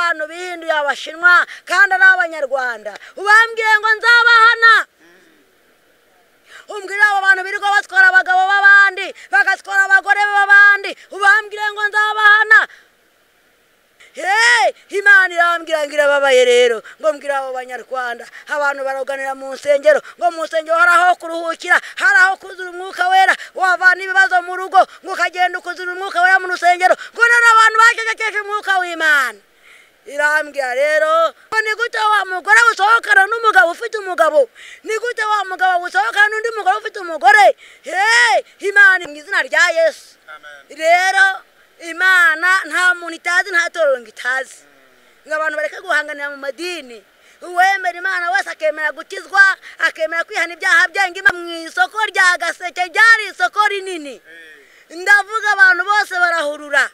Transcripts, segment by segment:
abantu bihinduye abashinwa kandi ari abanyarwanda ubambwiye ngo nzabahana umbwira abo bantu birirwa batwara abagabo b'abandi bagatwara abagore b'abandi ubambwire ngo nzabahana Imana irambwira ngo irababaye rero ngo mbwira abo banyarwanda abantu baroganira mu nsengero ngo mu nsengero hari aho kuruhukira hari aho kuzura umwuka wera wavana ibibazo mu rugo ngo ukagenda ukuzura umwuka wera mu rusengero ngo none abantu bacecekeshe umwuka w'Imana irambwira rero ngo ni gute wa mugore usohokana n'umugabo ufite umugabo ni gute wa mugabo usohokana n'undi mugore ufite umugore Imana mu izina rya Yesu rero Imana nta muntu itazi nta torero ngo itazi ngo abantu bareke guhanganira mu madini uwemera Imana wese akemera gukizwa akemera kwihana ibyaha byange mu isoko rya Gaseke ryari isoko rinini ndavuga abantu bose barahurura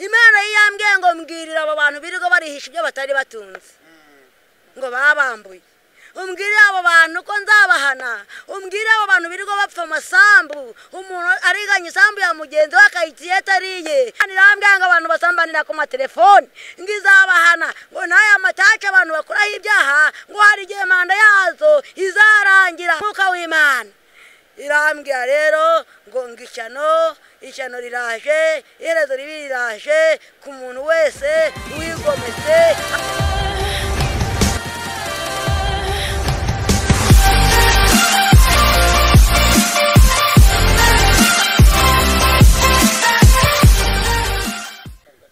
Imana yiyambwiye ngo mbwirira abo bantu birirwa barihisha ibyo batari batunze ngo babambuye umbwire abo bantu ko nzabahana umbwire abo bantu birirwa bapfa amasambu umuntu ariganya isambu ya mugenzi we akayitiye atariye nirambwira ngo abantu basambanira ku matelefoni ngo izabahana ngo n'aya mataca abantu bakoraho ibyaha ngo hari igihe manda yazo izarangira umwuka w'Imana irambwira rero ngo ishyano riraje iherezo ribi riraje ku muntu wese wigometse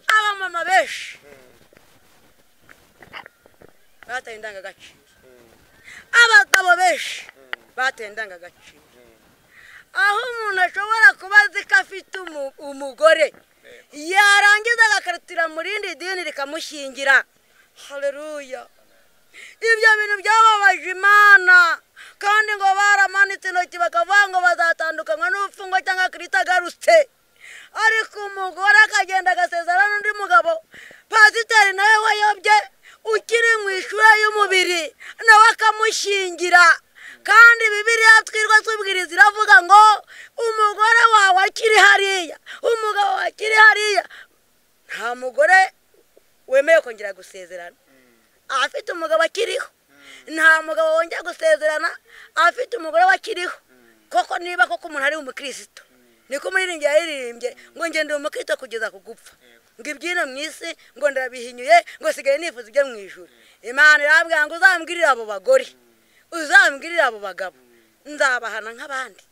abamama benshi bateye indangagaciro abagabo benshi bateye indangagaciro aho umuntu ashobora kuba azi ko afite umugore yarangiza agakaratira mu rindi dini rikamushyingira haleluya ibyo bintu byababaje Imana kandi ngo baramanitse intoki bakavuga ngo bazatandukanywa n'ubupfungwa cyangwa Kristo agarutse ariko umugore akagenda agasezerana n'undi mugabo pasiteri nawe wayobye ukiri mu ishuri y'umubiri nawe akamushyingira kandi Bibiliya twirwa tubwiriza iravuga ngo umugore wawe akiri hariya umugabo akiri hariya nta mugore wemeye kongera gusezerana afite umugabo akiriho nta mugabo wongera gusezerana afite umugore wakiriho koko niba koko umuntu ari umukristo niko umuririmbyi yaririmbye ngo ngende umukristo kugeza ku gupfa ngo ibyino mu isi ngo ndabihinyuye ngo sigaye nifuza ibyo mu ijuru Imana irambwira ngo uzambwirire abo bagore uzambwirire abo bagabo nzabahana nk'abandi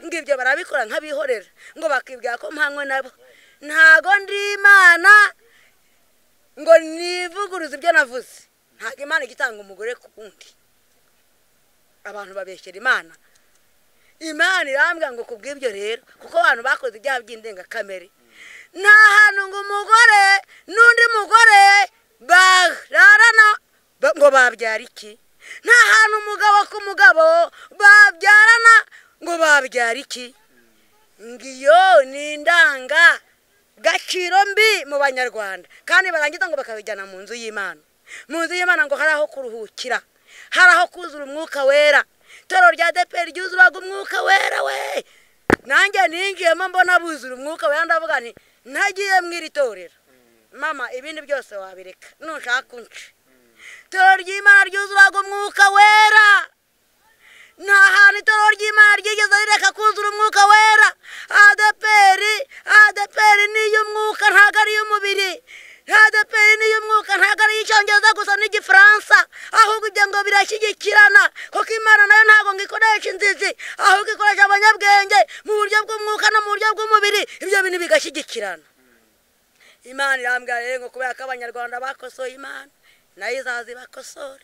ngo ibyo barabikora nk'abihorera ngo bakibwira ko mpanywe nabo ntago ndi Imana ngo nivuguruze ibyo navuze ntago Imana igitanga umugore ku wundi abantu babeshyera Imana irambwira ngo kubw'ibyo rero kuko abantu bakoze ibyaha by'indengakamere nta hantu ngo umugore n'undi mugore bararana ngo babyara iki nta hantu umugabo ku mugabo babyarana ngo babyara iki ngiyo ni indangagaciro mbi mu banyarwanda kandi barangiza ngo bakabijyana mu nzu y'Imana ngo hari aho kuruhukira hari aho kuzura umwuka wera itoro rya ADEPR ryuzuraga umwuka wera we nanjye ninjiyemo mbona buzura umwuka wera ndavuga nti ntagiye mw'iri torero mama ibindi byose wabireka nushaka unce itoro ry'Imana ryuzuraga umwuka wera nta hantu itoro ry'Imana ryigeze rireka kuzura umwuka wera ADEPR niyo umwuka ntago ari iy'umubiri ADEPR niyo umwuka ntago ari iy'icyongereza gusa n'igifaransa ahubwo ibyo ngo birashyigikirana kuko Imana nayo ntago ngo ikoresha inzizi ahubwo ikoresha abanyabwenge mu buryo bw'umwuka no mu buryo bw'umubiri ibyo bintu bigashyigikirana Imana irambwira rero ngo kubera ko abanyarwanda bakosoye Imana nayo izazi bakosore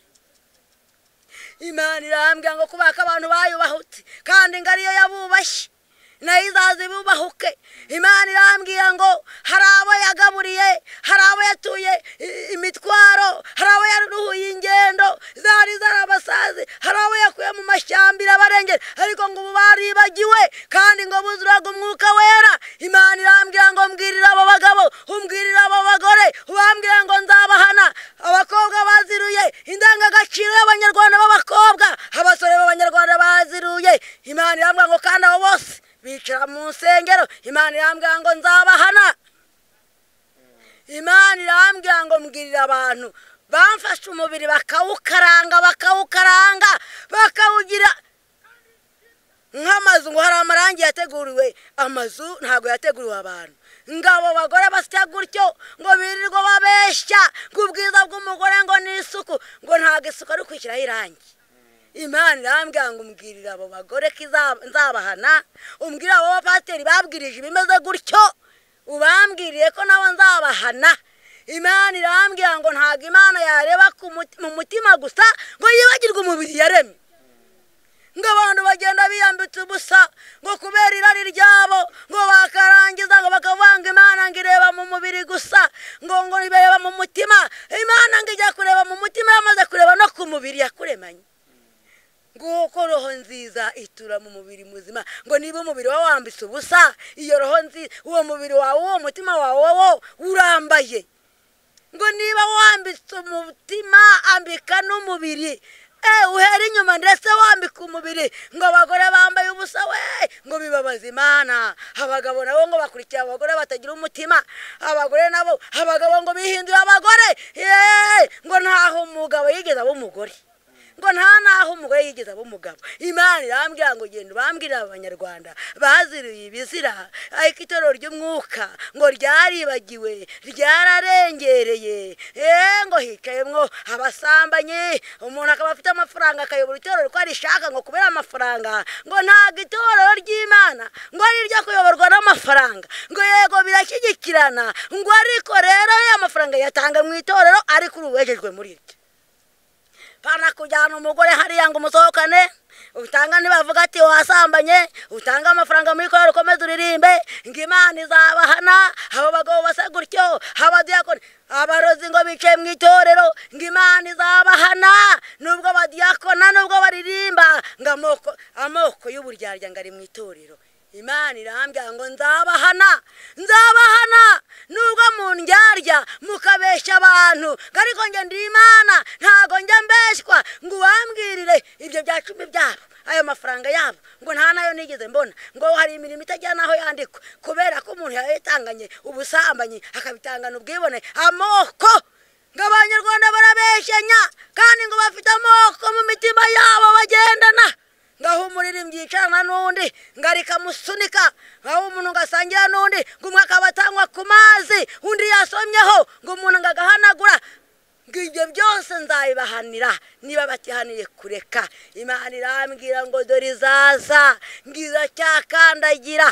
Imana irambwira ngo kubera ko abantu bayubahutse kandi ngo ariyo yabubashye nayo izazi bubahuke Imana irambwira ngo hari abo yagaburiye hari abo yatuye imitwaro hari abo yaruhuye ingendo zari zarabasazi hari abo yakuye mu mashyamba irabarengera ariko ngo ubu baribagiwe kandi ngo buzuraga umwuka wera Imana irambwira ngo mbwirira abo bagabo umbwirira abo bagore ubambwira ngo nzabahana abakobwa baziruye indangagaciro y'abanyarwanda b'abakobwa abasore b'abanyarwanda baziruye Imana irambwira ngo kandi abo bose bicara mu nsengero Imana irambwira ngo nzabahana Imana irambwira ngo mbwirira abantu bamfashe umubiri bakawukaranga bakawugira nk'amazu ngo hari amarangi yateguriwe amazu ntabwo yateguriwe abantu ngabo bagore basya gutyo ngo birirwa babeshya ngo ubwiza bw'umugore ngo ni isuku ngo ntabwo isuku ari kwishyiraho irangi Imana irambwira ngo umbwirire abo bagore ko nzabahana umbwire abo bapasiteri babwirije ibimeze gutyo ubambwiriye ko nabo nzabahana Imana irambwira ngo ntabwo Imana yareba mu mutima gusa ngo yibagirwe umubiri yaremye ngo abantu bagenda biyambitse ubusa ngo kubera irari ryabo ngo bakarangiza ngo bakavanga Imana ngo ireba mu mubiri gusa ngo ireba mu mutima Imana ngo ijya kureba mu mutima yamaze kureba no ku mubiri yakuremanye nguko roho nziza itura mu mubiri muzima ngo niba umubiri wawe wambitse ubusa iyo roho nziza uwo mubiri wawe uwo mutima wawe urambaye ngo niba wambitse umutima ambika n'umubiri uhera inyuma ndetse wambika umubiri ngo abagore bambaye ubusa we ngo bibabaza Imana abagabo nabo ngo bakurikira abagore batagira umutima abagore nabo abagabo ngo bihindura abagore ngo ntaho umugabo yigeze aba umugore ngo nta naho umugore yigeze aba umugabo Imana irambwira ngo genda ubambwirire abanyarwanda baziriye ibizira ariko itorero ry'umwuka ngo ryaribagiwe ryararengereye ngo hicayemwo abasambanye umuntu akaba afite amafaranga akayobora itorero ko arishaka ngo kubera amafaranga ngo ntabwo itorero ry'Imana ngo ari iryo kuyoborwa n'amafaranga ngo yego birashyigikirana ngo ariko rero ya mafaranga yatanga mu itorero ariko uruwejejwe muri ryo pana kujyana umugore hariya ngo umusohokane utanga ntibavuga ati wasambanye utanga amafaranga muri korari ukomeze uririmbe ngo Imana izabahana abo bagabo basa gutyo abadiyakoni abarozi ngo bicaye mu itorero ngo Imana izabahana nubwo badiyakona nubwo baririmba ngo amoko y'uburyarya ngo ari mu itorero Imana irambwira ngo nzabahana nubwo mundyarya mukabeshya abantu ariko nge ndi Imana ntago njya mbeshywa ngo ubambwirire ibyo bya 10 byabo ayo mafaranga yabo ngo nta nayo nigeze mbona ngo hari imirimo itajya naho yandikwa kubera ko umuntu yayitanganye ubusambanyi akabitangana ubwibone amoko ngo abanyarwanda barabeshyanya kandi ngo bafite amoko mu mitima yabo bagendana ngaho umuririmbyi yicarana n'undi ngarika musunika ngaho umuntu ngasangira n'undi ngo umwe akabatangwa ku mazi undi yasomyeho ngo umuntu ngagahanagura ngibyo byose nzayibahanira niba batihaniye kureka Imana irambwira ngo dore izaza ngiza cyakandagira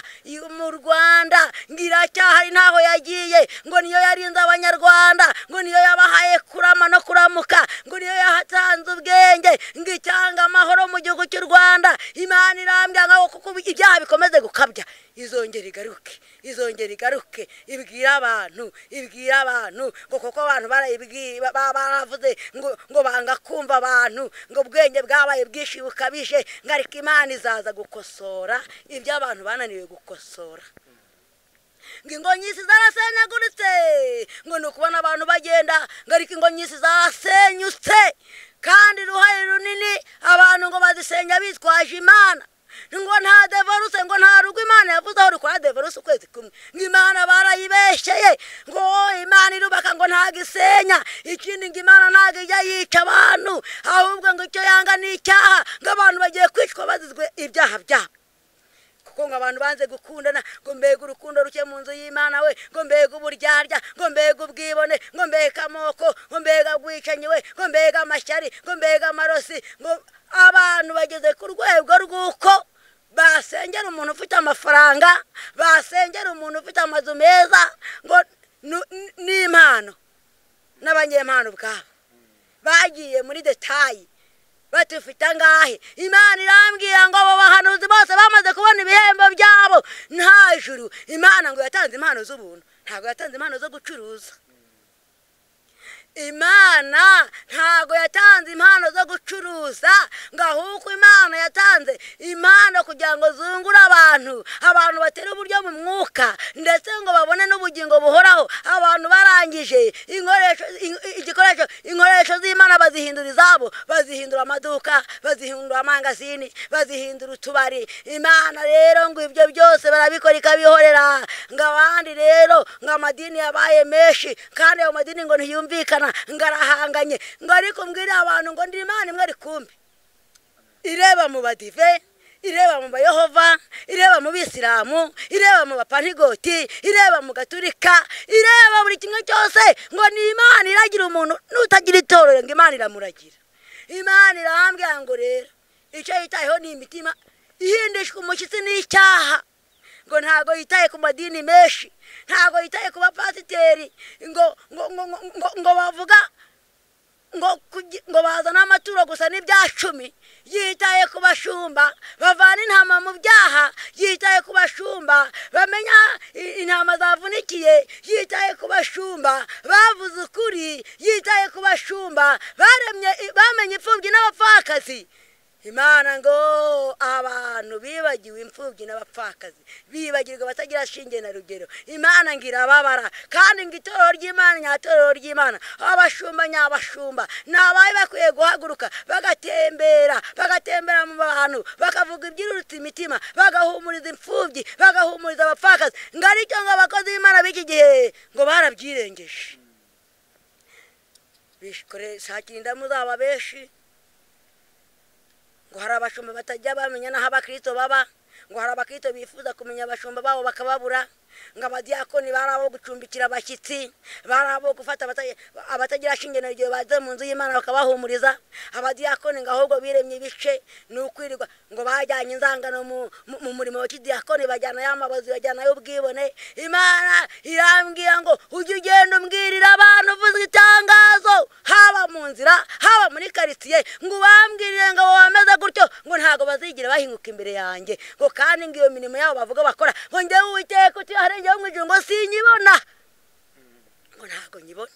mu Rwanda ngira cyahari ntaho yagiye ngo niyo yarinze abanyarwanda ngo niyo yabahaye kurama no kuramuka ngo niyo yahatanze ubwenge ngicyanga amahoro mu gihugu cy'u Rwanda Imana irambwira ngo kuko ibyaha bikomeze gukabya izongera igaruke ibwira abantu ngo koko abantu baravuze ngo banga kumva abantu ngo ubwenge bwabaye bwishi bukabije ngarika Imana izaza gukosora ibyo abantu bananiwe gukosora ngo nyisi zarasenyaguritse ngo nukubona abantu bagenda ngarika ngo nyisi zarasenyutse kandi ruhare runini abantu ngo bazisenya bitwaje Imana ngo nta devoruse ngo nta rugo Imana yavuze aho rukora devoruse ukwezi kumwe ngo Imana barayibesheye ngo Imana irubaka ngo ntagisenya ikindi ngo Imana ntago ijya yica abantu ahubwo ngo icyo yanga ni icyaha ngo abantu bagiye kwicwa bazizwe ibyaha byabo kuko ngo abantu banze gukundana ngo mbega urukundo ruke mu nzu y'Imana we ngo mbega uburyarya ngo mbega ubwibone ngo mbega amoko ngo mbega bwicanyi we ngo mbega amashyari ngo mbega amarosi ngo abantu bageze ku rwego rw'uko basengera umuntu ufite amafaranga basengera umuntu ufite amazu meza ngo n'impano n'abanyempano bwabo bagiye muri detayi batufite angahe Imana irambwira ngo abo bahanuzi bose bamaze kubona ibihembo byabo nta juru Imana ngo yatanze impano z'ubuntu ntabwo yatanze impano zo gucuruza imana ntago yatanze impano zo gucuruza ngo ahubwo imana yatanze impano kugira ngo zungure abantu batera uburyo mu mwuka ndetse ngo babone n'ubugingo buhoraho. Abantu barangije inkoresho z'imana bazihindura izabo, bazihindura amaduka, bazihindura amangazini, bazihindura utubari. Imana rero ngo ibyo byose barabikora ikabihorera. Ngo abandi rero ngo amadini yabaye menshi kandi ayo madini ngo ntiyumvikana, ngo arahanganye. Ngo ariko mbwira abantu ngo ndi imana imwe rikumbi, ireba mu badive, ireba mu bayehova, ireba mu bisilamu, ireba mu bapantigoti, ireba mu gaturika, ireba buri kimwe cyose. Ngo ni imana iragira umuntu n'utagira itorero ngo imana iramuragira. Imana irahambira ngo rero icyo yitayeho ni imitima ihindishwa umushyitsi n'icyaha. Ngo ntago yitaye ku madini menshi, ntago yitaye ku bapasiteri ngo bavuga ngo bazana amaturo gusa n'ibya 10. Yitaye ku bashumba bavana intama mu byaha, yitaye ku bashumba bamenya intama zavunikiye, yitaye ku bashumba bavuze ukuri, yitaye ku bashumba bamenye imfubyi n'abapfakazi. Imana ngo abantu bibagiwe imfubyi n'abapfakazi, bibagirwa batagira shinge na rugero. Imana ngira babara kandi ngitoro ry'Imana nyatorero ry'Imana, abashumba nyabashumba nabaye bakwiye guhaguruka bagatembera mu bantu, bakavuga iby'urutse imitima, bagahumuriza imfubyi, bagahumuriza abapfakazi. Ngari cyo ngo abakozi b'Imana b'iki gihe ngo barabyirengeje. Bishikore sakinda muzaba beshi, ngo hari abashumba batajya bamenya naho abakristo baba, ngo hari abakristo bifuza kumenya abashumba babo bakababura. Ngo abadiyakoni barabo gucumbikira abashyitsi, barabo gufata abatagira shinge na rugero baze mu nzu y'Imana bakabahumuriza. Abadiyakoni ngo ahubwo biremye ibice n'ukwirirwa ngo bajyanye inzangano mu murimo wa kidiyakoni, bajyana y'amabazi, bajyana y'ubwibone. Imana irambwira ngo ujye ugenda umbwirira abantu uvuze itangazo, haba mu nzira haba muri quartier, ngo bambwirire ngo bameze gutyo ngo ntago bazigira bahinguka imbere yanjye. Ngo kandi ngo iyo mirimo yabo bavuga bakora ngo njye Uwiteka utiharenge wo mwijuru ngo sinyibona, ngo ntago nyibona.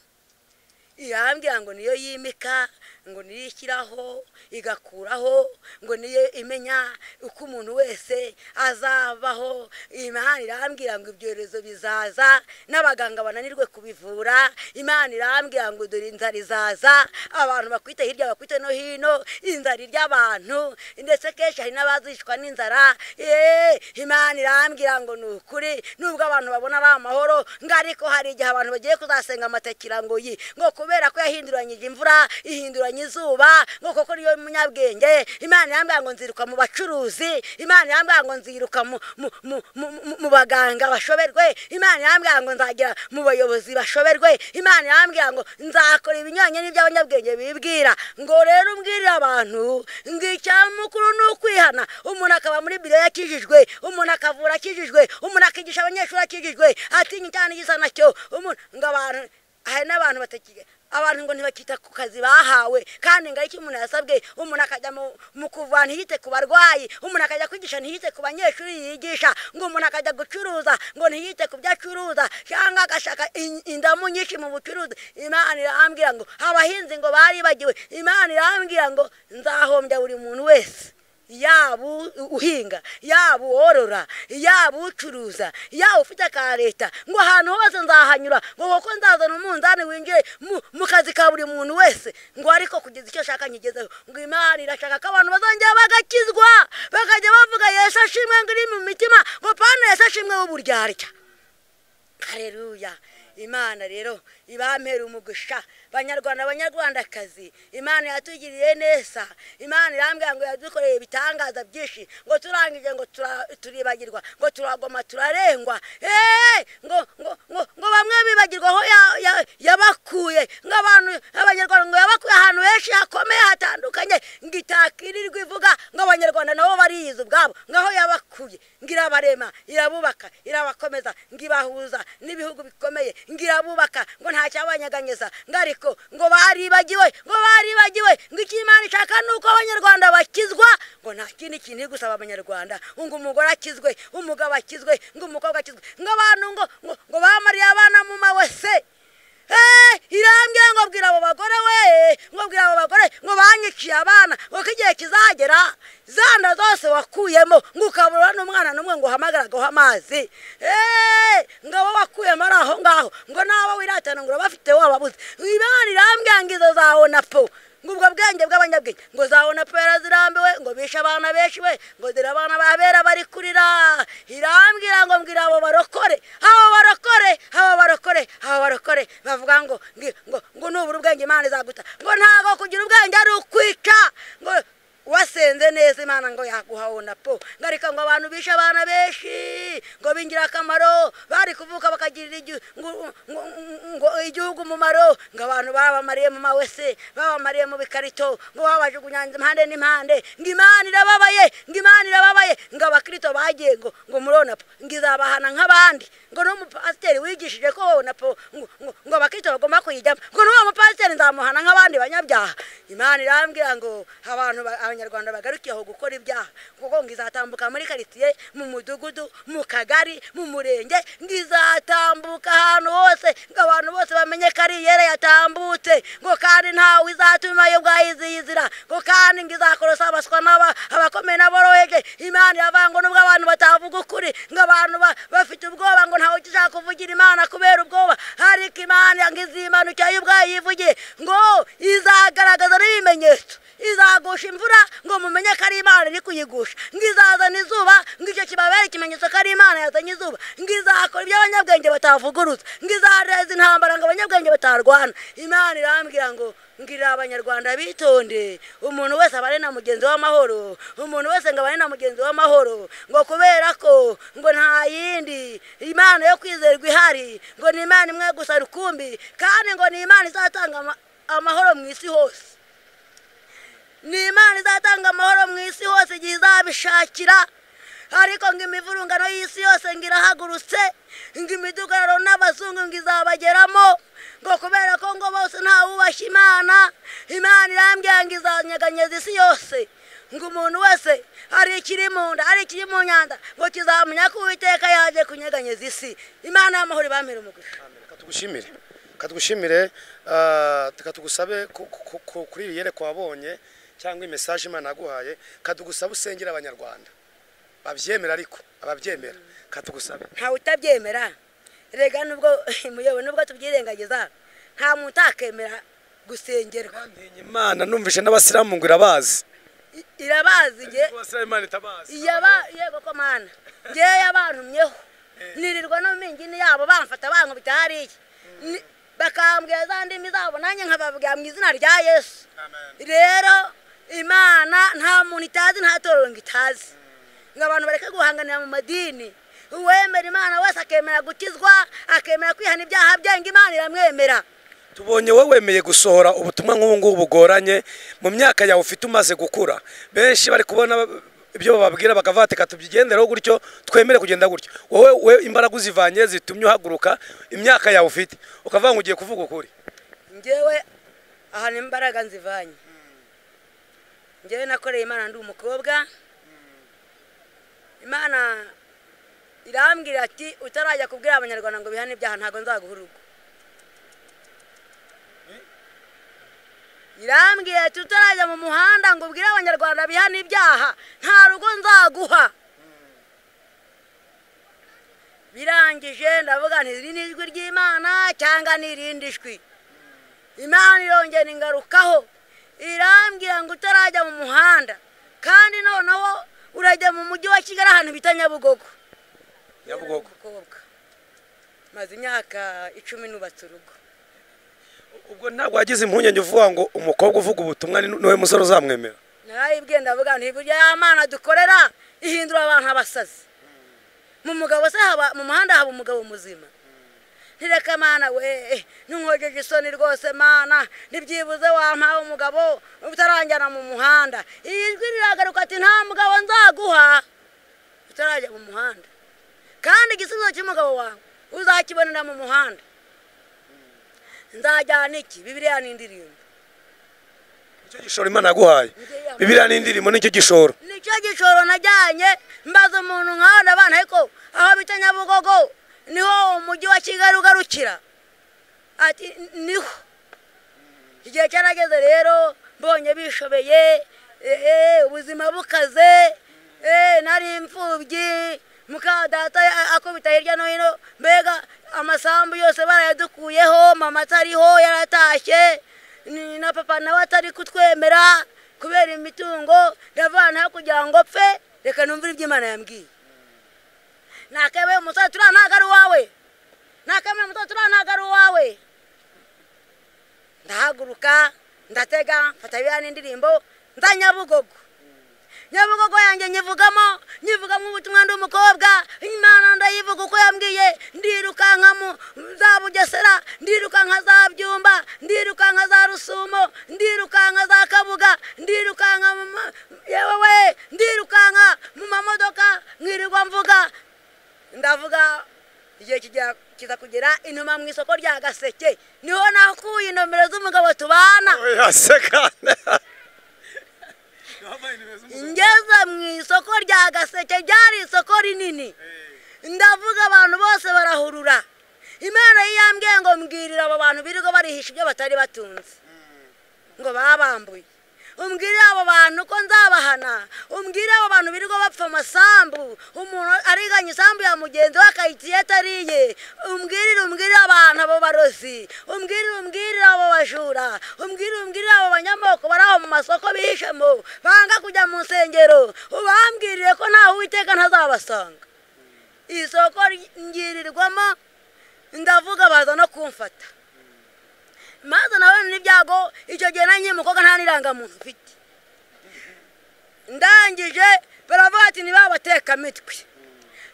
Irambwira ngo niyo yimika, ngo niyo ishyiraho igakuraho, ngo niyo imenya uko umuntu wese azabaho. Imana irambwira ngo ibyorezo bizaza n'abaganga bananirwe kubivura. Imana irambwira ngo dore inzara izaza, abantu bakwite hirya bakwite no hino, inzara ry'abantu ndetse kenshi hari n'abazishwa n'inzara. Imana irambwira ngo ni ukuri nubwo abantu babona ari amahoro, ngo ariko hari igihe abantu bagiye kuzasenga amatakira ngo ngo kubera ko yahinduranyije imvura ihinduranye izuba, ngo koko niyo munyabwenge. Imana irambwira ngo nziruka mu bacuruzi, Imana irambwira ngo nziruka mu baganga bashoberwe, Imana irambwira ngo nzagira mu bayobozi bashoberwe, Imana irambwira ngo nzakora ibinyuranye n'iby'abanyabwenge bibwira. Ngo rero umbwirira abantu ngo icyamukuru ni ukwihana. Umuntu akaba muri biro yakijijwe, umuntu akavura akijijwe, umuntu akigisha abanyeshuri akijijwe, atinya cyane igisa nacyo. Ngo abantu hari n'abantu batakiga, abantu ngo ntibakita ku kazi bahawe, kandi ngo ariko umuntu yasabwe. Umuntu akajya mu kuvana ntiyite ku barwayi, umuntu akajya kwigisha ntiyite ku banyeshuri yigisha, ngo umuntu akajya gucuruza ngo ntiyite ku byo acuruza, cyangwa agashaka indamu nyinshi mu bucuruzi. Imana irambwira ngo abahinzi ngo baribagiwe. Imana irambwira ngo nzahombya buri muntu wese, yaba uhinga, yaba uworora, yaba ucuruza, yaba ufite ka leta. Ngo ahantu hose nzahanyura, ngo kuko nzazana umunzani winjiye mu kazi ka buri muntu wese. Ngo ariko kugeza icyo shaka nyigezeho. Ngo Imana irashaka ko abantu bazongera bagakizwa, bakajya bavuga Yesu ashimwe ngo iri mu mitima, ngo pana Yesu ashimwe w'uburyarya. Haleluya. Imana rero ibampera umugisha. Banyarwanda banyarwandakazi, Imana yatugiriye neza. Imana irambwira ngo yadukoreye ibitangaza byinshi, ngo turangije ngo turibagirwa, ngo turagoma turarengwa. Ngo bamwe bibagirwa aho yabakuye. Ngo abantu abanyarwanda ngo yabakuye ahantu henshi hakomeye hatandukanye, ngo itakirirwa ivuga ngo abanyarwanda nabo bariyiza ubwabo. Ngaho yabakuye ngira barema, irabubaka, irabakomeza, ngibahuza n'ibihugu bikomeye, ngirabubaka, ngo nta cyabanyaganyeza. Ngariko ngo baribagiwe, ngo ikimana ishaka nuko abanyarwanda bakizwa. Ngo nta kindi kintu gusaba abanyarwanda, ngo umugore akizwe, umugabo akizwe, ngo umukobwa akizwe. Ngo abantu ngo bamariye abana mu mawese. Irambye ngo bwira abo wanyiciye abana ngo igihe kizagera zanda zose wakuyemo ngo ukabura n'umwana n'umwe ngo uhamagarageho amazi ngo abo wakuyemo ari aho ngaho ngo nabo wiratana ngo bafite wababuze Imana irambwira ngo izo zabona po ngo ubwo bwenge bw'abanyabwenge ngo zabona pera zirambiwe ngo bishe abana benshi we ngo zira abana babera bari kurira irambwira ngo mbwira abo barokore bavuga ngo nubura ubwenge Imana izaguta ngo ntago kugira ubwenge ari ukwica ngo wasenze neza Imana ngo yaguhaona po ngarika ngo abantu bishe abana benshi ngo bingira akamaro bari kuvuka bakagirira ngo igihugu mumaro ngo abantu babamariye mu mawese babamariye mu bikarito ngo babajugunyanze impande n'impande ngo Imana irababaye ngo abakristo bagiye ngo murona po ngizabahana nk'abandi ngo no mupasiteri wigishije ko wona po ngo abakristo bagomba kuyijyamo ngo no mupasiteri nzamuhana nk'abandi banyabyaha Imana irambwira ngo abantu abanyarwanda bagarukiye aho gukora ibyaha kuko ngizatambuka muri quartier mu mudugudu mu kagari mu murenge ngizatambuka ahantu hose ngo abantu bose bamenye kariyere yatambutse ngo kandi ntawe izatuma yo bwayizizira ngo kandi ngizakorosa abaswa abakomeye n'aboroheje Imana yavango nubwo abantu batavuga ukuri ngo abantu bafite ubwoba ngo ntawe ukishaka kuvugira Imana kubera ubwoba ariko Imana ngizimanukiye ubwayivugiye ngo izagaragaza n'ibimenyetso izagusha imvura ngo mumenye ko ari Imana iri kuyigusha ngizazana izuba ngicyo kibabera ikimenyetso ko ari Imana yazanye izuba ngizakora ibyo abanyabwenge batavuguruza ngizareza intambara ngo abanyabwenge batarwana Imana irambwira ngo ngira abanyarwanda bitonde umuntu wese abane na mugenzi w'amahoro umuntu wese ngo abane na mugenzi w'amahoro ngo kubera ko ngo nta yindi Imana yo kwizerwa ihari ngo ni Imana imwe gusa rukumbi kandi ngo ni Imana izatanga amahoro mu isi hose ni Imana izatanga amahoro mu isi hose igihe izabishakira ariko ngo imivurungano y'isi yose ngirahagurutse ngo imidugararo n'abazungu ngo izabageramo ngo kubera ko ngo bose ntawubashye Imana irambwira ngo izanyeganyeza isi yose ngo umuntu wese hari ikiri mu nda hari ikiri mu nyanda ngo kizamenya ko Uwiteka yaje kunyeganyeza isi Imana y'amahoro ibampere umugisha katugushimire tugusabe kuri iri yereko wabonye cyangwa message Imana yaguhaye katugusaba usengera abanyarwanda bavyemera ariko abavyemera katugusabe ntawe utabyemera rega nubwo muyobo nubwo tubyirengagiza nta muntu akemera gusengerwa Imana numvishe n'abasiramu ngo irabazi nge Imana itabazi yego ko Mana nge yabantumyeho nirirwa no mingini yabo bamfata bankubita hariye bakambwira za ndimi zabo nanjye nkababwira mu izina rya Yesu rero Imana nta muntu itazi nta torero ngitazi ngo abantu bareke guhanganira mu madini uwemera Imana wese akemera gukizwa akemera kwihana ibyaha byenga Imana iramwemera tubonye wowe wemeye gusohora ubutumwa nk'ubu bugoranye mu myaka yawe ufite umaze gukura benshi bari kubona ibyo bababwira bakavate katubyigenderaho gutyo twemere kugenda gutyo wowe imbaraga uzivanye zitumye uhaguruka imyaka yawe ufite ukavanga ugiye kuvuga ukuri ngewe aha ni imbaraga nzivanye ngewe nakoreye Imana ndi umukobwa Imana irambwira ati utarajya kubwira abanyarwanda ngo bihane ibyaha ntago nzaguha urugo irambwira ati utarajya mu muhanda ngo ubwire abanyarwanda bihane ibyaha nta rugo nzaguha birangije ndavuga nti iri ni ijwi ry'Imana cyangwa n'irindi jwi Imana irongera ingarukaho irambwira ngo utarajya mu muhanda kandi noneho urajya mu mujyi wa Kigali ahantu bita Nyabugogo maze imyaka 10 nubatse urugo ubwo ntabwo wagize impungenge uvuga ngo umukobwa uvuga ubutumwa niwe musoro uzamwemera narayibwiye ndavuga nti burya y'Imana dukorera ihindura abantu abasazi mu mugabo se haba mu muhanda haba umugabo muzima ntireka Mana we ntunkojeje isoni rwose Mana nibyibuze wampaye umugabo utaranjyana mu muhanda ijwi riragaruka ati nta mugabo nzaguha utarajya mu muhanda kandi igisubizo cy'umugabo wawe uzakibonera mu muhanda nzajyana iki Bibiliya n'indirimbo nicyo gishoro Imana yaguhaye Bibiliya n'indirimbo nicyo gishoro najyanye mbaza umuntu nkaho abana ariko aho bita Nyabugogo niho umujyi wa Kigali ugarukira ati niho igihe cyarageze rero mbonye bishobeye ubuzima bukaze nari imfubyi mukadata akubita hirya no hino mbega amasambu yose barayadukuyeho mama atariho yaratashye na papa nawe atari kutwemera kubera imitungo ndavanaho kugira ngo pfe reka numvire ibyo Imana yambwiye nakebe umusore turanagara wawe nakeme muto turanagara wawe ndahaguruka ndatega mfata bya indirimbo ndanyabugogo nyabugogo yanjye nyivugamo ubutumwa ndi umukobwa Imana ndayivuga uko yambwiye ndirukanka mu za Bugesera ndirukanka za Byumba ndirukanka za Rusumo ndirukanka za Kabuga ndirukanka yewe ndirukanka mu mamodoka nkirirwa mvuga ndavuga igihe kiza kugera inuma mu isoko rya Gaseke niho nakuye inomero z'umugabo tubana ngeze mu isoko rya Gaseke ryari isoko rinini ndavuga abantu bose barahurura Imana yiyambwiye ngo mbwirira abo bantu birigo barihisha ibyo batari batunze ngo babambuye umbwirira abo bantu ko nzabahana umbwirira abo bantu birigo bapfa amasambu umuntu ariganye isambu ya mugenzi we akayitiye atariye umbwirira abantu abo barozi umbwirira abo bajura umbwirira abo banyamoko bari aho mu masoko bihishemo banga kujya mu nsengero ubambwirire ko ntaho Uwiteka ntazabasanga isoko ngirirwamo ndavuga baza no kumfata maze nawe n'ibyago icyo gihe nanjye mukobwa nta nirangamuntu mfite ndangije baravuga ati niba bateka mitwe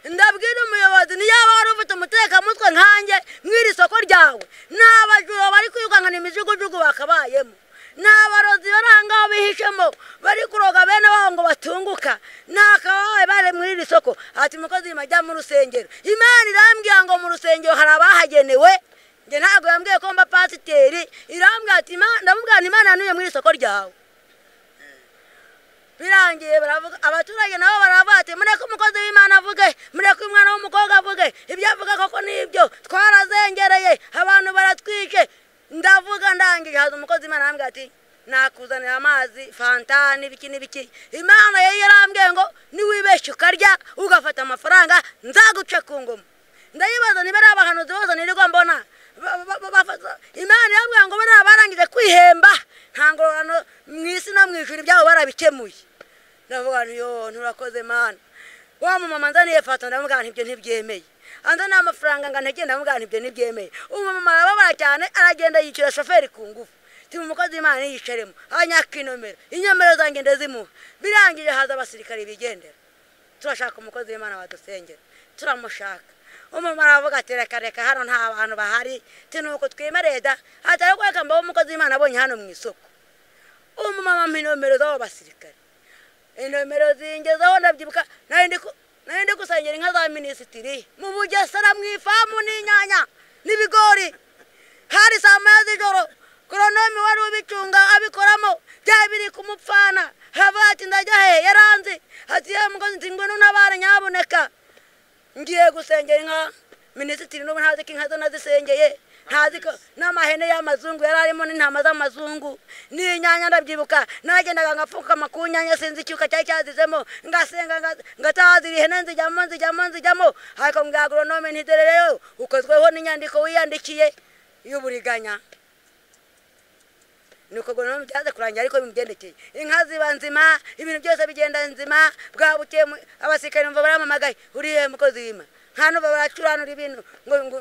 ndabwira umuyobozi niyaba wari ufite umutekamutwe nkanjye mw'iri soko ryawe n'abajura bari kwirukankana imijugujugu bakabayemo n'abarozi bari aho ngaho bihishemo bari kuroga bene wabo ngo batunguka n'akabaye bari muri iri soko ati mukozi majya mu rusengero Imana irambwira ngo mu rusengero hari abahagenewe nge ntabwo yambwiye ko mba pasiteri irambwira ati ndamubwira Imana yanuye muri iri soko ryawe birangiye baravuga abaturage nabo baravuga ati mureke umukozi w'Imana avuge mureke umwana w'umukobwa avuge ibyo avuga koko nibyo twarazengereye abantu baratwike ndavuga ndangije haza umukozi w'Imana arambwira ati nakuzanira amazi fanta n'ibiki Imana yari yarambwiye ngo niwibeshye ukarya ugafata amafaranga nzaguce ku ngoma ndayibaza niba ari abahanuzi bose nirirwa mbona Imana yambwiye ngo bari barangije kwihemba nta ngororano mu isi no mu ijuru ibyabo barabikemuye ndavuga yo nturakoze Mana wa mama nzaniye fanta ndamubwira ntibyo ntibyemeye anzana amafaranga ngantege ndamubwira ntibyo ntibyemeye umama arababara cyane aragenda yicira shoferi ku ngufu timu umukozi w'Imana yicaremo anyaka inomero zanjye ndazimuha birangije haza abasirikare bigendera turashaka umukozi w'Imana wadusengera turamushaka umama aravuga ati reka hano nta bantu bahari tinuko twemereda atari kweka mbaho umukozi w'Imana abonye hano mu isoko umama inomero z'abo basirikare inomero zingezeho ndabyibuka nari gusengera inka za minisitiri mu Bugesera mu ifamu n'inyanya n'ibigori hari saa moya z'ijoro Goronome wari ubicunga abikoramo byari biri kumupfana hava ati ndajya he yaranze ati ye mukozi ngwino ntabare nyaboneka ngiye gusengera inka minisitiri n'ubu ntazi ko inka zo nazisengeye ntazi ko n'amahene y'amazungu yari arimo n'intama z'amazungu n'inyanya ndabyibuka nagendaga ngapfuka makunyanya sinzi icyuka cyari cyazizemo ngasenga ngatazira ihene nzijyamo ariko mbwa Goronome ntidere rero ukozweho n'inyandiko wiyandikiye y'uburiganya nuko Goronome byaze kurangira ariko bimugendekeye inka ziba nzima ibintu byose bigenda nzima bwabukeye abasirikare numva baramamagaye uriye mukozi w'Imana hano baracuranura ibintu ngo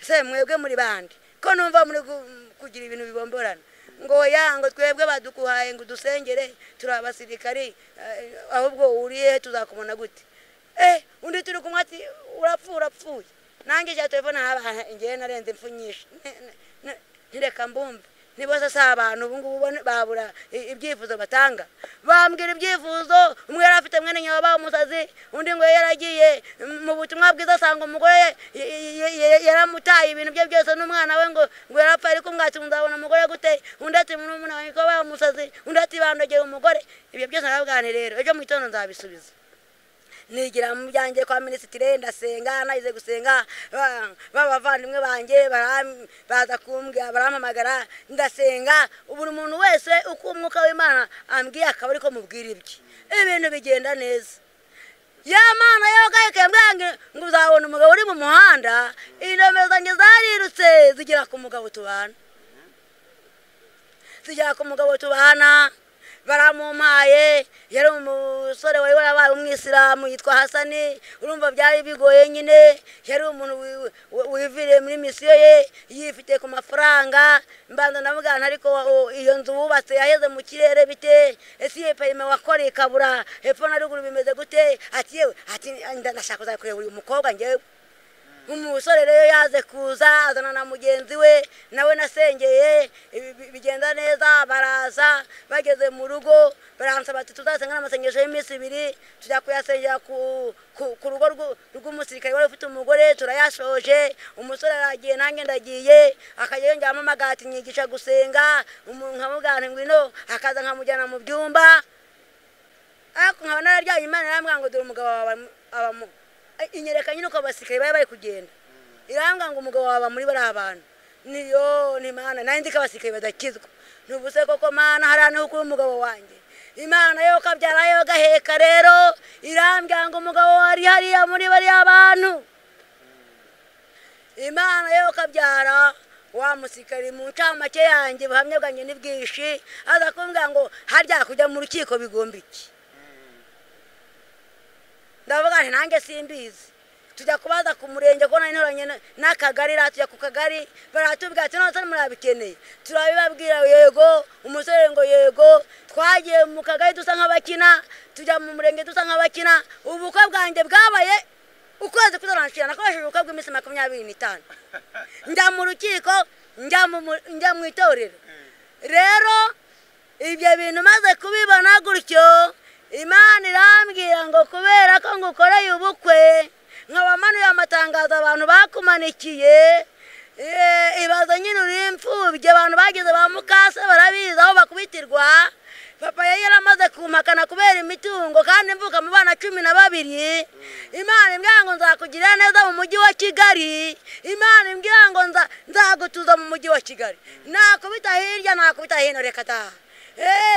se mwebwe muri bandi ko numva muri kugira ibintu bibomborana ngo ngo twebwe badukuhaye ngo dusengere turi abasirikare ahubwo uriye tuzakubona gute undi turi kumwe ati urapfuye nanjye cya telefone ngiye narenze mfunyisha ntireka mbumve nibo sasa abantu ubu ngubu babura ibyifuzo batanga bambwira ibyifuzo umwe yari afite mwene nyaba umusazi undi ngo yaragiye mu butumwa bwiza asanga umugore yaramutaye ibintu bye byose n'umwana we ngo yarapfa ariko mwati nzabona umugore gute undi ati n'umwana we ko umusazi undi ati bandogera umugore ibyo byose narabwane rero ejo mu gitondo nzabisubiza nigira mu byanjye kwa minisitiri ndasenga nagize gusenga b'abavandimwe banjye baza kumbwira barampamagara ndasenga buri muntu wese uko umwuka w'Imana ambwiye akaba ariko mubwira ibye ibintu bigenda neza ya mana yoga ikembwange ngo uzabona umugabo uri mu muhanda indomero zanjye zarirutse zigira ku mugabo tubana baramumpaye yari umusore wari warabaye umwisilamu yitwa Hasani urumva byari bigoye nyine yari umuntu wiviriye muri misiyo ye yifite ku mafaranga mbanza namugana ariko iyo nzu bubatse yaheze mu kirere bite ese yepayime wakoreye kabura hepfo na ruguru bimeze gute ati yewe ati ndashaka kuzakureba uyu mukobwa ngewe umusore rero yaze kuza azana na mugenzi we nawe nasengeye bigenda neza baraza bageze mu rugo baransaba ati tuzasenga n'amasengesho y'iminsi 2 tujya kuyasengera ku rugo rw'umusirikare wari ufite umugore turayashoje umusore aragiye nanjye ndagiye akajya yongera amamagati nyigisha gusenga nkamugana ngwino akaza nkamujyana mu byumba ariko nkaba nararyanye Imana yarambwira ngo dore umugabo abamo inyereka nyine uko abasirikare bari kugenda irambwira ngo umugabo waba muri bari abantu niyo ni Imana nandi kabasirikare badakizwa nubuse koko Mana harana uko umugabo wanjye Imana yo kabyara yo gaheka rero irambwira ngo umugabo wari hariya muri bari abantu Imana yo kabyara wa musirikare mu ncamake yanjye buhamye bwanjye n'ibwishi aza kumbwira ngo harya kujya mu rukiko bigomba iki ndavuga nti nanjye simbizi tujya kubaza ku murenge ko ntoranye n'akagari tujya ku kagari baratubwira ati none murabikeneye turabibabwira yego umusore ngo yego twagiye mu kagari dusa nk'abakina tujya mu murenge dusa nk'abakina ubukwe bwanjye bwabaye ukwezi kuzaranshira nakoresheje ubukwe bw'iminsi 25 njya mu rukiko njya mu itorero rero ibyo bintu maze kubibona gutyo Imana irambwira ngo kubera ko ngukoreye ubukwe nkabamanuye amatangazo abantu bakumanikiye ibaza nyine uri imfubyi abantu bageze ba mukase barabizi aho bakubitirwa papa yari yaramaze kumpakana kubera imitungo kandi mvuka mu bana 12 Imana imbwira ngo nzakugirira neza mu mujyi wa Kigali Imana imbwira ngo nzagutuza mu mujyi wa Kigali nakubita hirya nakubita hino reka taha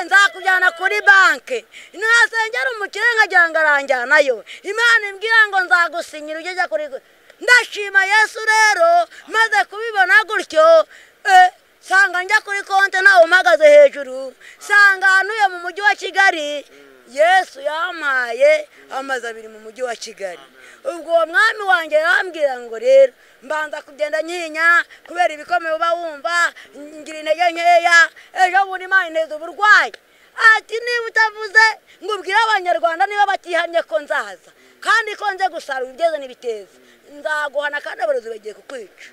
nzakujyana kuri banke nasengera umukire nkajyangaranja nayo Imana imbwira ngo nzagusinyira ujya kuri ndashima Yesu rero maze kubibona gutyo sanga njya kuri konte nawe umagaze hejuru sanga nuye mu mujyi wa Kigali Yesu yampaye amazi 2 mu mujyi wa Kigali ubwo mwami wanjye yambwira ngo rero mbanza kugenda nyinya kubera ibikomeye uba wumva ngira intege nkeya ejo buri Imana ineza uburwayi ati niba utavuze ngo ubwire abanyarwanda niba batihanye ko nzaza kandi ko nze gusarura ibigeze n'ibiteza nzaguhana kandi abarozi bagiye kukwica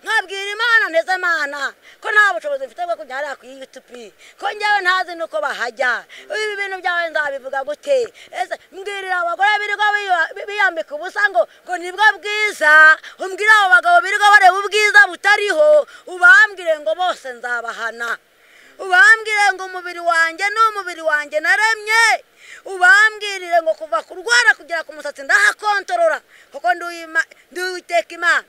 nkabwira Imana neza Imana ko nta bushobozi mfite bwo kujya hariya ku YouTube ko njyewe ntazi nuko bahajya ibi bintu byawe nzabivuga gute ese mbwirira abagore birirwa biyambika ubusa ngo nibwo bwiza umbwira abo bagabo birirwa bareba ubwiza butariho ubambwire ngo bose nzabahana ubambwire ngo umubiri wanjye n'umubiri wanjye naremye ubambwirire ngo kuva kurwara kugera ku musatsi ndahakontorora kuko nduwiteka Imana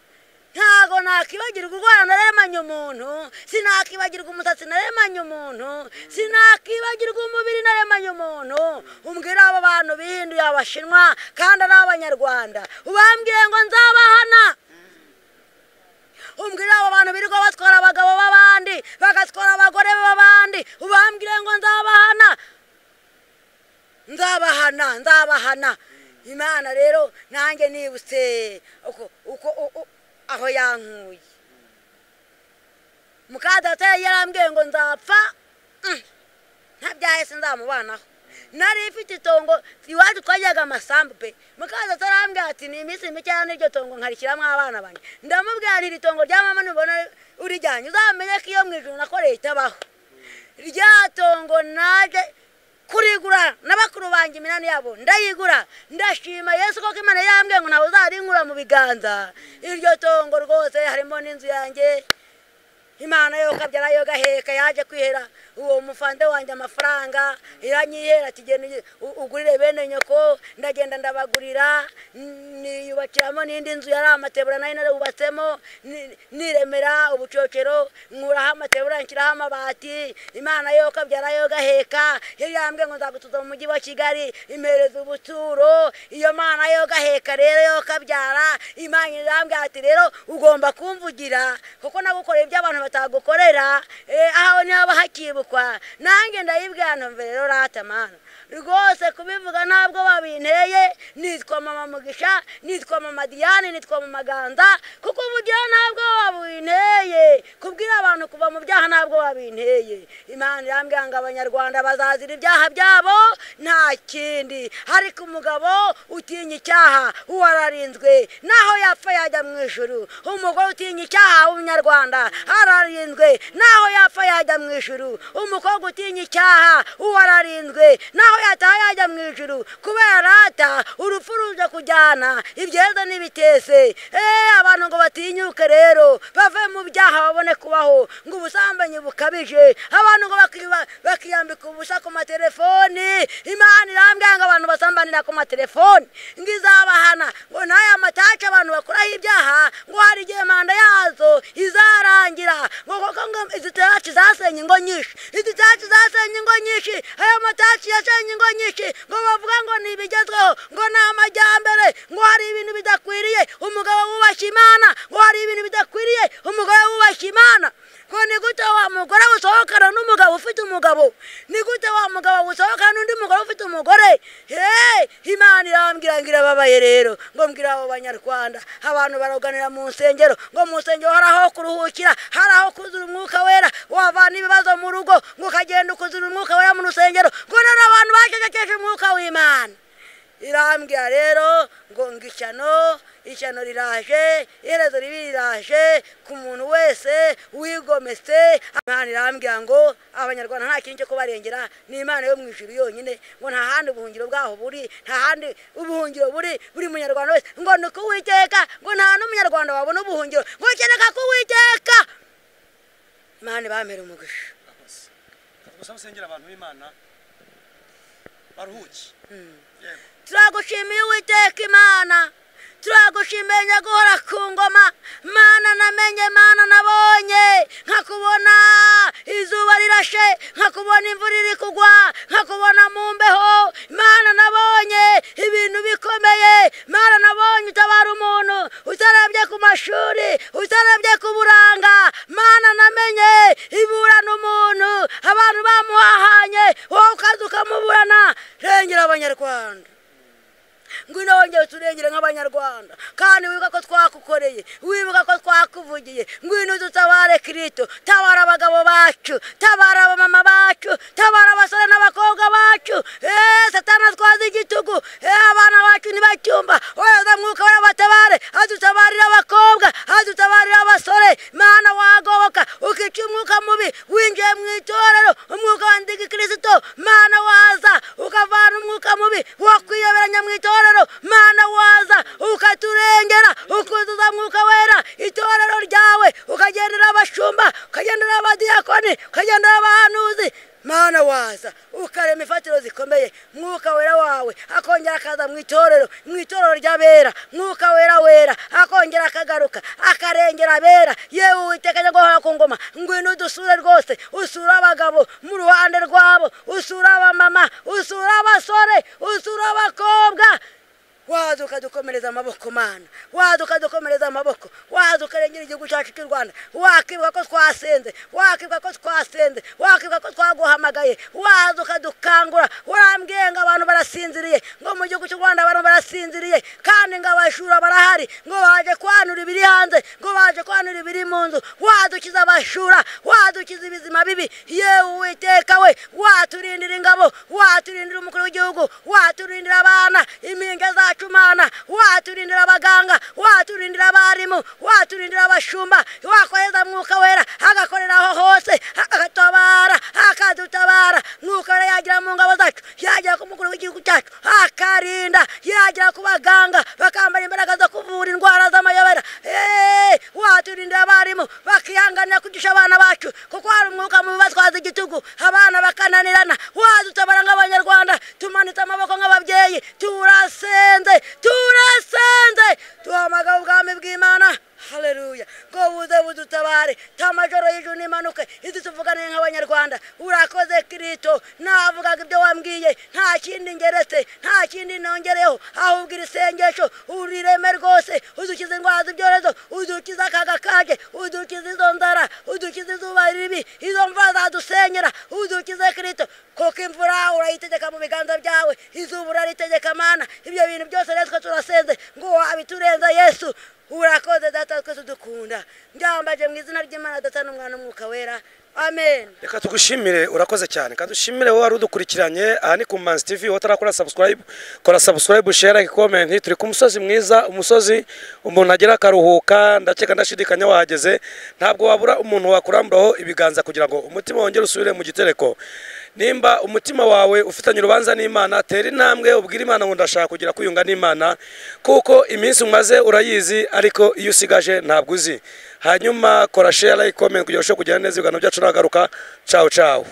ntago nakibagirwa urwara naremanye umuntu sinakibagirwa umusatsi naremanye umuntu sinakibagirwa umubiri naremanye umuntu umbwira abo bantu bihinduye abashinwa kandi ari abanyarwanda ubambwiye ngo nzabahana umbwira abo bantu birirwa batwara abagabo b'abandi bagatwara abagore b'abandi ubambwire ngo nzabahana Imana rero nanjye nibutse uko aho yankuye mukadata yarambwiye ngo nzapfa ntabyahise nzamubanaho nari ifite itongo iwacu twajyaga amasambu pe mukadata yarambwiye ati ni iminsi mike cyane iryo tongo nkarikiramo abana banjye ndamubwira nti iri tongo rya mama nibona urijyanye uzamenye ko iyo mu ijuru nakoreye itabaho rya tongo naje kurigura n'abakuru banjye iminani yabo ndayigura ndashima Yesu ko Imana yambwiye ngo ntawe uzarinkura mu biganza iryo tongo rwose harimo n'inzu yanjye imana yo kabyara yo gaheka yaje kwihera uwo mufande wanjye amafaranga iranyihera ati genda ugurire bene nyoko ndagenda ndabagurira niyubakiramo n'indi nzu yari amatebura nayo narubatsemo niremera ubucocero nkuraho amatebura nshyiraho amabati imana yo kabyara yo gaheka yari yambwiye ngo nzagutuza mu mujyi wa Kigali impereza ubuturo iyo mana yo gaheka rero yo kabyara imana irambwiye ati rero ugomba kumvugira kuko nagukoreye ibyo abantu batagukorera aho niho bahakibukwa nanjye ndayibwira ntumve rero rata mana rwose kubivuga ntabwo babinteye nitwa mama Mugisha nitwa mama Diane nitwa mama Ganza kuko ubugira ntabwo babinteye kubwira abantu kuva mu byaha ntabwo babinteye imana irambwira ngo abanyarwanda bazazira ibyaha byabo nta kindi ariko umugabo utinya icyaha wararinzwe naho yapfa yajya mu ijuru umugore utinya icyaha w'umunyarwanda ararinzwe naho yapfa yajya mu ijuru umukobwa utinya icyaha wararinzwe naho yataha yajya mu ijuru kubera ata urupfu ruje kujyana ibyeza n'ibitese abantu ngo batinyuke rero bave mu byaha babone kubaho ngo ubusambanyi bukabije abantu ngo bakiyambika ubusa ku matelefoni imana irambwira ngo abantu basambanira ku matelefoni ngo izabahana ngo n'aya mataci abantu bakoraho ibyaha ngo hari igihe manda yazo izarangira ngo koko ngo izi taci zasenye ingo nyinshi izi taci zasenye ingo nyinshi aya mataci yasenye ingo nyinshi ngo bavuga ngo ni ibigezweho ngo ni amajyambere ngo hari ibintu bidakwiriye umugabo wubashye imana ngo hari ibintu bidakwiriye umugore wubashye imana ngo ni gute wa mugore usohokana n'umugabo ufite umugabo ni gute wa mugabo usohokana n'undi mugore ufite umugore imana irambwira ngo irababaye rero ngo mbwira abo banyarwanda abantu baroganira mu nsengero ngo mu nsengero hari aho kuruhukira hari aho kuzura umwuka wera wavana ibibazo mu rugo ngo ukagenda ukuzura umwuka wera mu rusengero ngo none abantu bacecekeshe umwuka w'imana irambwira rero ngo ishyano riraje iherezo ribi riraje ku muntu wese wigometse imana irambwira ngo abanyarwanda nta kintu cyo kubarengera ni imana yo mu ijuru yonyine ngo nta handi ubuhungiro bwaho buri nta handi ubuhungiro buri munyarwanda wese ngo ni kuwiteka ngo nta n'umunyarwanda wabona ubuhungiro ngo kereka kuwiteka imana bampera umugisha gusa musengera abantu b'imana baruhuki turagushimiye uwiteka imana turagushimiye nyaguhora ku ngoma mana namenye mana nabonye nkakubona izuba rirashe nkakubona imvura iri kugwa nkakubona mu mbeho mana nabonye ibintu bikomeye mana nabonye utabara umuntu utarabye ku mashuri utarabye ku buranga mana namenye iburana umuntu abantu bamuhahanye wowe ukaza ukamuburana rengera abanyarwanda ngwino wongere turengere nk'abanyarwanda kandi wibuka ko twakukoreye wibuka ko twakuvugiye ngwino dutabare Kristo tabara abagabo bacu tabara abamama bacu tabara abasore n'abakobwa bacu satana twazi igitugu abana bacu ntibacyumva oya mwuka w'abatabare adutabarira abakobwa adutabarira abasore mana wagoboka ukica umwuka mubi winjiye mu itorero umwuka wandika Kristo mana waza ukavana umwuka mubi wakwiyoberanya mu itorero mana waza ukaturengera ukuzuza mwuka wera itorero ryawe ukagendera abashumba ukagendera abadiyakoni ukagendera abahanuzi mana waza ukarema ifatiro zikomeye mwuka wera wawe akongera akaza mu itorero ry'abera mwuka wera akongera akagaruka akarengera abera yewe uwiteka nyaguhora ku ngoma ngwino udusure rwose usura abagabo mu ruhande rwabo usura abamama usura abasore usura abakobwa waza ukadukomereza amaboko mana waza ukadukomereza amaboko waza ukarengera igihugu cyacu cy'u Rwanda wakibuka ko twasenze wakibuka ko twaguhamagaye waza ukadukangura urambwiye ngo abantu barasinziriye ngo mu gihugu cy'u Rwanda abantu barasinziriye kandi ngo abashura barahari ngo baje kwanura ibiri hanze ngo baje kwanura ibiri mu nzu wadukiza abashura wadukiza ibizima bibi yewe uwiteka we waturindira ingabo waturindira umukuru w'igihugu waturindira abana impinga zacu mana waturindira abaganga waturindira abarimu waturindira abashumba wakohereza mwuka wera agakorera aho hose agatabara akadutabara mwuka wera yagira mu ngabo zacu yagira ku mukuru w'igihugu cyacu akarinda yagira ku baganga bakambara imbaraga zo kuvura indwara z'amayobera waturindira abarimu bakihanganira umugisha abana bacu kuko hari umwuka mubi batwaza igitugu abana bakananirana wadutabara nk'abanyarwanda tumanitse amaboko nk'ababyeyi turasenze duhamagara ubwami bw'Imana haleluya ngo buze budutabare tamajoro y'ijuru nimanuke idutuvuganiye nk'abanyarwanda urakoze Kristo navugaga ibyo wambwiye nta kindi ngeretse nta kindi nongereho ahubwo irisengesho urireme rwose udukize indwara z'ibyorezo udukize akaga kaje udukize izo nzara udukize izuba ribi izo mva zadusenyera udukize Kristo kuko imvura urayitegeka mu biganza byawe izuba uraritegeka Mana ibyo bintu byose rero turasenze ngo wabiturenza Yesu urakoze data twese dukunda njambaje mu izina ry'Imana data n'umwana n'umwuka wera amen. Reka tugushimire urakoze cyane kadushimire wowe wari udukurikiranye aha ni ku Manzi TV watarakora subscribe kora subscribe share comment turi ku musozi mwiza umusozi umuntu agera karuhuka ndakeka ndashidikanya wahageze ntabwo wabura umuntu wakuramburaho ibiganza kugira ngo umutima wongere usubire mu gitereko nimba umutima wawe ufitanye urubanza n'Imana tera intambwe ubwira Imana ngo ndashaka kugira kuyunga n'Imana kuko iminsi umaze urayizi ariko iyo usigaje ntabwo uzi hanyuma kora share like comment kugira ngo kugera neza ibigano byacu nagaruka ciao ciao.